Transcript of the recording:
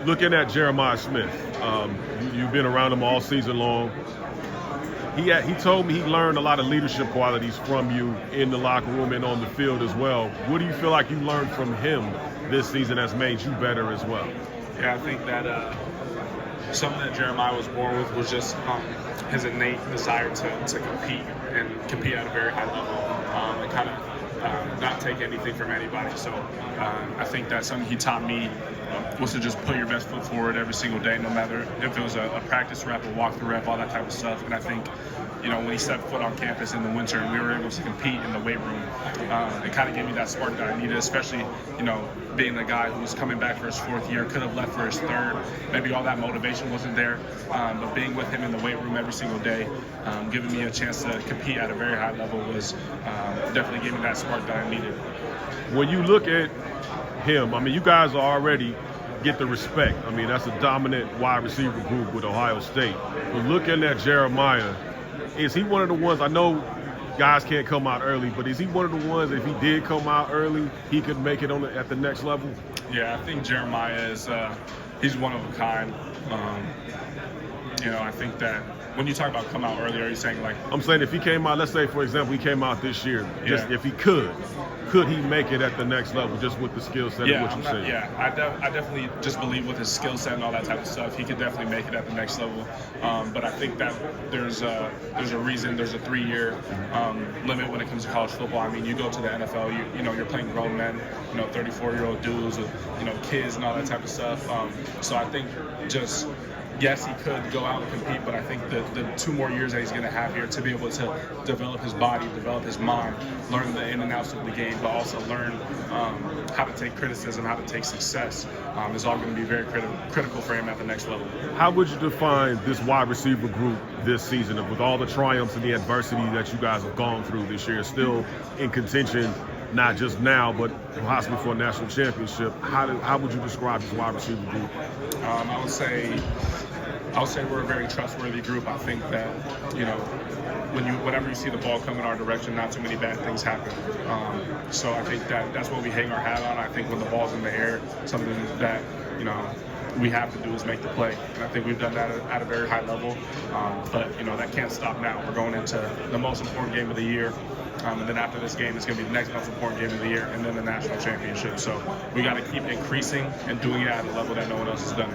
looking at Jeremiah Smith, you've been around him all season long. He told me he learned a lot of leadership qualities from you in the locker room and on the field as well. What do you feel like you learned from him this season that's made you better as well? Yeah, I think that something that Jeremiah was born with was just his innate desire to compete at a very high level and kind of not take anything from anybody. So I think that's something he taught me was to just put your best foot forward every single day, no matter if it was a practice rep, a walk-through rep, all that type of stuff. And I think, when he stepped foot on campus in the winter and we were able to compete in the weight room, it kind of gave me that spark that I needed, especially, being the guy who was coming back for his fourth year, could have left for his third. Maybe all that motivation wasn't there, but being with him in the weight room every single day, giving me a chance to compete at a very high level was definitely gave me that spark that I needed. When you look at him, you guys already get the respect. That's a dominant wide receiver group with Ohio State. But looking at Jeremiah, is he one of the ones, I know guys can't come out early, but is he one of the ones, if he did come out early, he could make it at the next level? Yeah, I think Jeremiah is, he's one of a kind. I think that when you talk about come out early, are you saying like? I'm saying if he came out, let's say for example, he came out this year, just if he could he make it at the next level just with the skill set of what you're saying? Yeah, I definitely just believe with his skill set and all that type of stuff, he could definitely make it at the next level. But I think that there's a reason, there's a 3-year limit when it comes to college football. You go to the NFL, you're playing grown men, 34-year-old dudes with, kids and all that type of stuff. So I think just, yes, he could go out and compete, but I think the 2 more years that he's going to have here to be able to develop his body, develop his mind, learn the in and outs of the game, but also learn how to take criticism, how to take success, is all going to be very critical for him at the next level. How would you define this wide receiver group this season with all the triumphs and the adversity that you guys have gone through this year, still in contention, not just now, but possibly for a national championship? How would you describe this wide receiver group? I would say we're a very trustworthy group. I think that, whenever you see the ball come in our direction, not too many bad things happen. So I think that's what we hang our hat on. I think when the ball's in the air, something that, we have to do is make the play. And I think we've done that at a very high level. But, that can't stop now. We're going into the most important game of the year. And then after this game, it's going to be the next most important game of the year, and then the national championship. So we got to keep increasing and doing it at a level that no one else has done.